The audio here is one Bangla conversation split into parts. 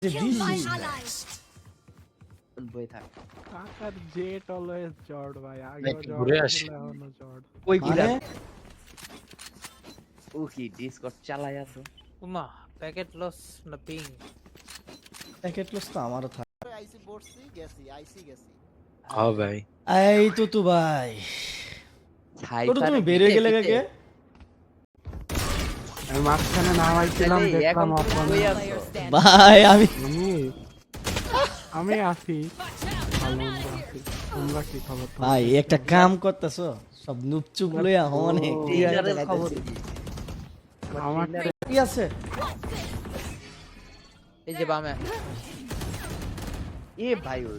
যে Kill my দিছি ally. বই থাক কাকার জেট অলওয়েজ জর্ড ভাই আগে একটু ঘুরে আসি। এখনো জর্ড কই মানে গিলা ও কি ডিসকর্ড চালায়া তো উমা প্যাকেট লস না পিং প্যাকেট লস তো আমারও থাকে। আইসি পড়ছি গেছি আইসি গেছি হ্যাঁ ভাই এই তো ভাই তো তুমি বেরিয়ে গেলে কে আমি মাঝখানে নামাইছিলাম দেখলাম আপন ভাই আমি আমি আছি ভালো আছি তোমরা কি খবর ভাই একটা কাম করতেছো সব নুপচুপ লইয়া হনে টিজারের খবর কি আমার কি আছে এই যে বামে এ ভাই ওই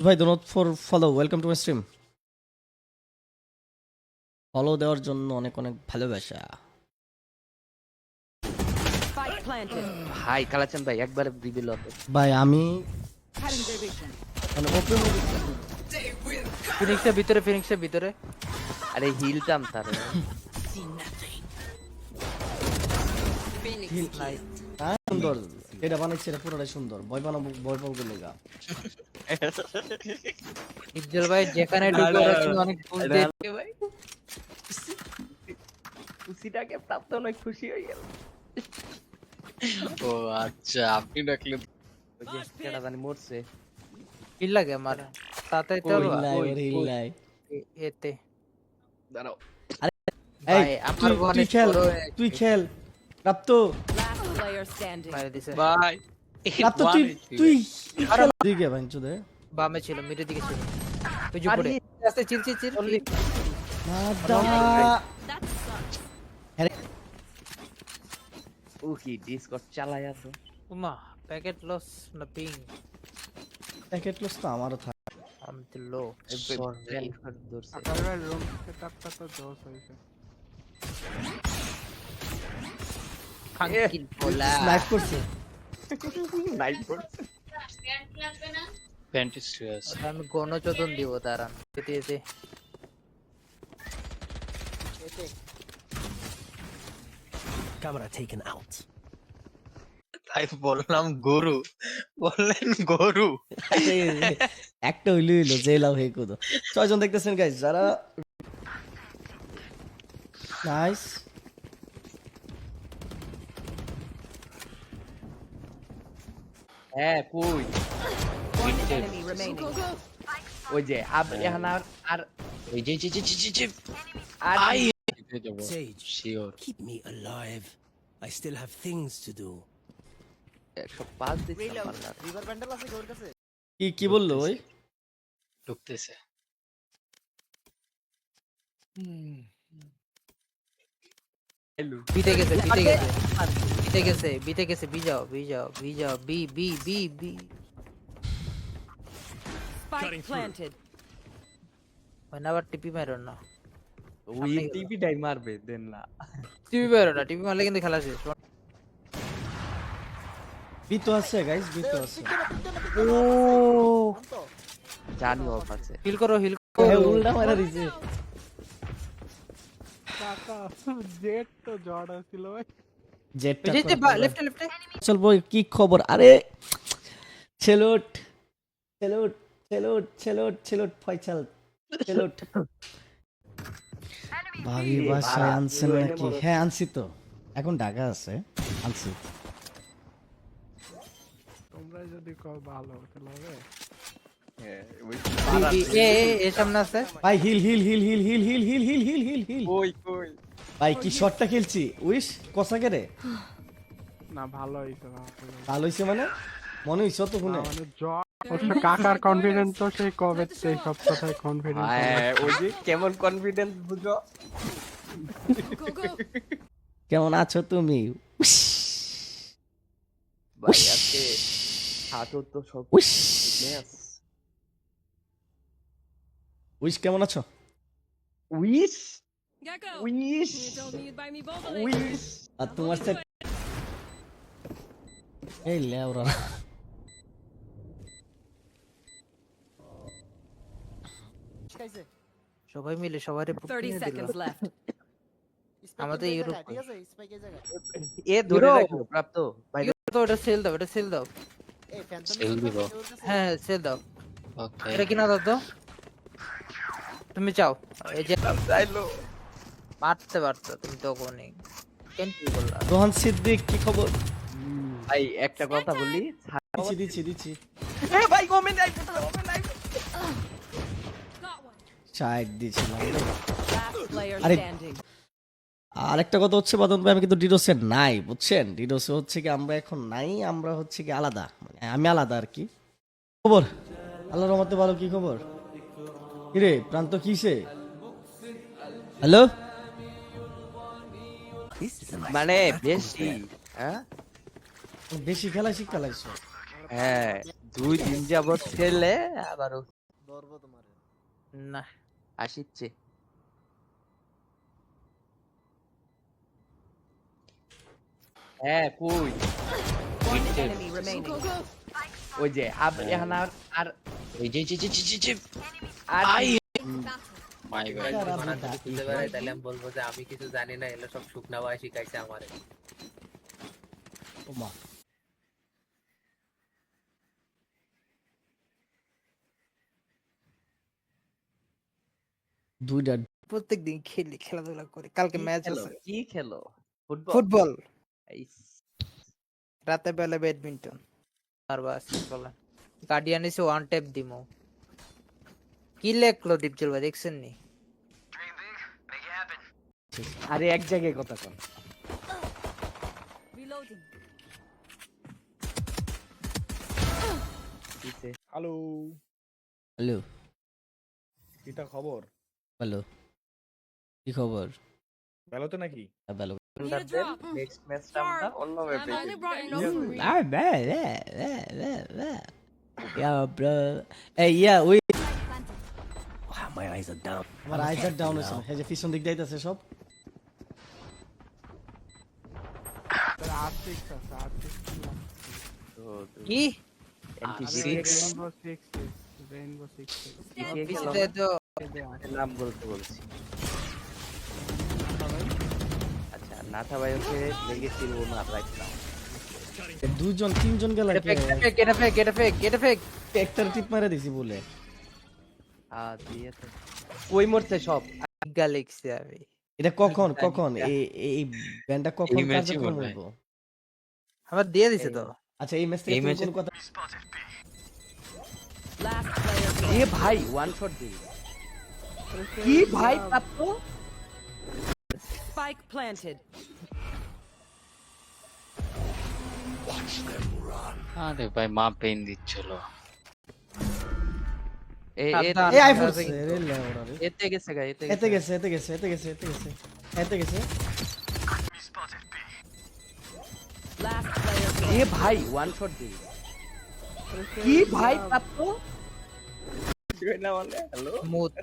ভাই do not for follow welcome to my stream follow দেওয়ার জন্য অনেক অনেক ভালোবাসা ভাই কালাচান ভাই একবারে রিভিল হতো ভাই আমি মানে ওপেন ফিনিক্সের ভিতরে আরে হিলতাম তার সুন্দর এটা বানাইছে এটা পুরোটাই সুন্দর ভয় পাবো লেগা ইজ্জল ভাই যেখানে ঢুকে রাখছেন অনেক ফুল দিয়ে ভাই খুশিটাকে প্রাপ্ত অনেক খুশি হয়ে গেল ও আচ্ছা আপনি ডাকলে ওই যে কেডা জানি মরছে কি লাগে আমার তাতে তো হিল্লাই এতে দাঁড়াও এই ভাই আমার তুই খেল তুই খেল রাপ্তো মারে দিছে ভাই রাপ্তো তুই খেল দিকে ভাঞ্চুদে বামে ছিল মিডের দিকে ছিল ওই যে উপরে আস্তে চিল মাদা ও কি ডিসকর্ড চালায়া তো উমা প্যাকেট লস না পিং প্যাকেট লস তো আমারও থাকে আমি তো লো ধরছে আকারের রুম সেটআপটা তো জোস হইছে খানকিল বলা স্নাইপ করছে নাইট পড়ছে প্যান্টি স্ট্রেস আমি গণচোদন দিব তারা এতে এতে তাই বললাম গরু বললেন গরু একটা হইলো যে লাভ হে কোদ 6 জন দেখতেছেন গাইস যারা নাইস হ্যাঁ কই ওই যে এখন আর এই যে আর I sure Keep me alive. I still have things to do. 105 দিছে পাল্লা রিভার ব্যান্ডেল আছে ওর কাছে কি বললো ওই ঢুকতেছে বিতে গেছে বি যাও বি Cutting through. মানে আবার টিপি মারো না ওই টিভি টাই মারবে দেন না টিপি মারলে কিন্তু খেলা শেষ বিতো আছে গাইস বিতো আছে জানি অফ আছে হিল করো উল্টা মারা দিছে কাকা জেট তো জর্ড ছিল ভাই জেটটা লেফটে চল বই কি খবর আরে ছেলট ছেলট ছেলট ছেলট ছেলট ফয়সাল ছেলট ভাবি বাসায় আনছেন নাকি হ্যাঁ আনছি তো এখন ঢাকা আছে আনছি তোমরা যদি কও ভালো তাহলে হবে এ সামনে আছে ভাই হিল হিল হিল হিল হিল হিল হিল হিল হিল হিল হিল কই ভাই কি শটটা খেলছি উইশ কসা করে না ভালো হইছে ভালো হইছে মানে মনে হইছে তো শুনে মানে জর্ড অবশ্য কাকার কনফিডেন্স তো সেই কবে সেই সব কথায় কনফিডেন্স হ্যাঁ ওই যে কেমন কনফিডেন্স বুঝো কেমন আছো তুমি উইশ ভাই আজকে হাতও তো সব উইশ ফিটনেস উইশ কেমন আছো wish Gecko. Wish You told me you'd buy me Boba wish আর তোমার সেট এই লেওরা খাইছে সবাই মিলে সবারে 30 seconds left. আমাদের ইউরোপ ঠিক আছে স্পাইক এই জায়গা এ ধরে রাখো প্রাপ্ত ভাই তো ওটা সেল দাও, এটা সেল দাও। এই ফ্যান্টম Sell দিব। হ্যাঁ সেল দাও। ওকে এটা কিনা দাও তো। তুমি চাও এই যে মারতে পারতো তুমি তো কোনি কেন কি বললা? রোহান সিদ্দিক কি খবর? ভাই একটা কথা বলি, দিচ্ছি ভাই women I women I Got one. Side দিয়েছিলাম। Last player Are- standing. আরেকটা কথা হচ্ছে বাদন ভাই, আমি কিন্তু ডিডোসে নাই, বুঝছেন? ডিডোসে হচ্ছে কি আমরা এখন নাই, আমরা হচ্ছে কি আলাদা, মানে আমি আলাদা আর কি। খবর আল্লাহর রহমতে ভালো। কি খবর কিরে প্রান্ত, কিসে? Hello, This is a nice মানে বেশি, হ্যাঁ বেশি খেলা শিখালাইছো? হ্যাঁ 2 দিন যাবত খেলে আবারও ধরবো তোমারে। না আসিচ্ছে। হ্যাঁ কই One enemy remaining. ওই যে এখন আর এই যে আর মাই গড বুঝতে পারে তাহলে আমি বলবো যে আমি কিছু জানি না, এগুলো সব শুকনা ভাই শিখাইছে আমারে। ওমা দুইটা প্রত্যেকদিন খেলি, খেলাধুলা করি। কালকে ম্যাচ আছে কি খেলো? ফুটবল ফুটবল, ইস, রাতে বেলা ব্যাডমিন্টন আর বাস্কেটবল। গার্ডিয়ান এসে ওয়ান ট্যাপ দিমো। কি লেখলো দীপজল ভাই দেখছেন নি? আরে এক জায়গায় কথা কন। Reloading. কিসে? হ্যালো, হ্যালো কিটা খবর? হ্যালো, কি খবর? ভালো তো নাকি? ভালো। Need a drop. নেক্সট ম্যাচটা আমরা অন্য ম্যাপে I only brought Yes. no. Yeah, bro. Hey, yeah, we Wow, my eyes are down. আমার আইজার ডাউন হয়েছে, এই যে পিছন দিক যাইতেছে সব। R6 আছে, R6 কি Rainbow Six, Rainbow Six। পিছতে তো নাম বলতে বলছি। আচ্ছা নাথা ভাই ওকে লেগেছি ও না রাইট নাও। দুজন তিনজন গেল, এটা ফেক একটা টিপ মেরে দিছি বলে। দিয়ে তো কই মরছে সব। গ্যালাক্সি আমি এটা কখন এই ব্যান্ডটা কখন এই ম্যাচে কার্যক্রম বলবে। হইব? আমার দিয়ে দিছে তো। আচ্ছা এই ম্যাচ থেকে এই তুমি ম্যাচে- কোন কথা? Last player এ standing. ভাই ওয়ান শট দি। কি ভাই পাত্র? Spike planted. আরে ভাই মা পেন দিচ্ছিল। সাবধান। এই আইফোন রে লেওড়া রে। এতে গেছে গা এতে এতে গেছে Last player এ standing. ভাই ওয়ান শট দি। কি ভাই পাত্র? না বলে হ্যালো মুত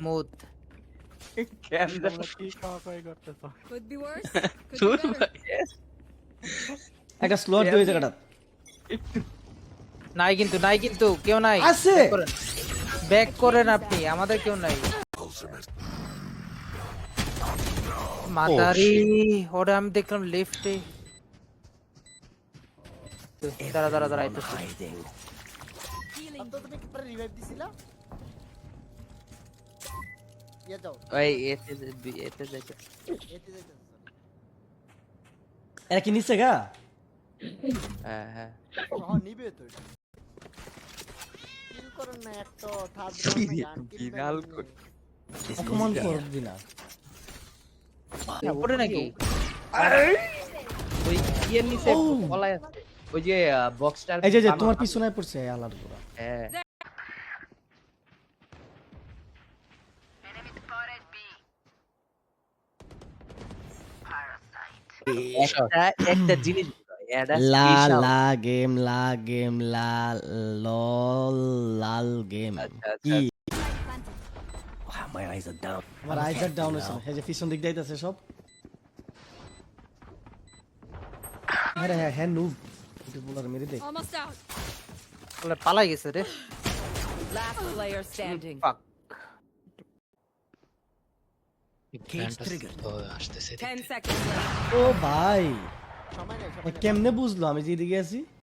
কেন কি খাওয়া খাওয়াই করতেছো? Could be worse. Could be better. একটা স্লট দিয়ে ওই জায়গাটা নাই কিন্তু কেউ নাই। আছে। ব্যাক করেন আপনি, আমাদের কেউ নাই। মাদারি ওরে আমি দেখলাম লেফটে। দাঁড়া একটু Hiding. অন্ত তুমি কি পরে রিভাইভ দিছিলা? ইয়া যাও, ওই এতে যাইছে। এতে যাইতেছ। এরা কি নিচ্ছে গা? হ্যাঁ হ্যাঁ সহ নিবে তো এটা। কিল করেন না একটা থার্ড রাউন্ড গান কিল বিড়াল করেন। অপমান করবি না। উপরে নাকি? ওই ইয়ের নিচে ও। কলাই আছে। ওই যে বক্সটার এই যে তোমার পিছনে পড়ছে আলার পুরা। হ্যাঁ একটা জিনিস এটা লা special। লা গেম লা লল লাল গেম আচ্ছা, আচ্ছা। কি Wow, my eyes are down. আমার আইজার ডাউন হয়েছে, এই যে পিছন দিক যাইতেছে সব। আরে হ্যাঁ নুব এটা বলার মেরে দেখ। Almost out. পালাই গেছে রে। Last player standing. Fuck. Cage triggered. ও আসতেছে। 10 seconds left. ও ভাই সময় নাই, সময় নাই। কেমনে বুঝলো আমি যে এদিকে আছি?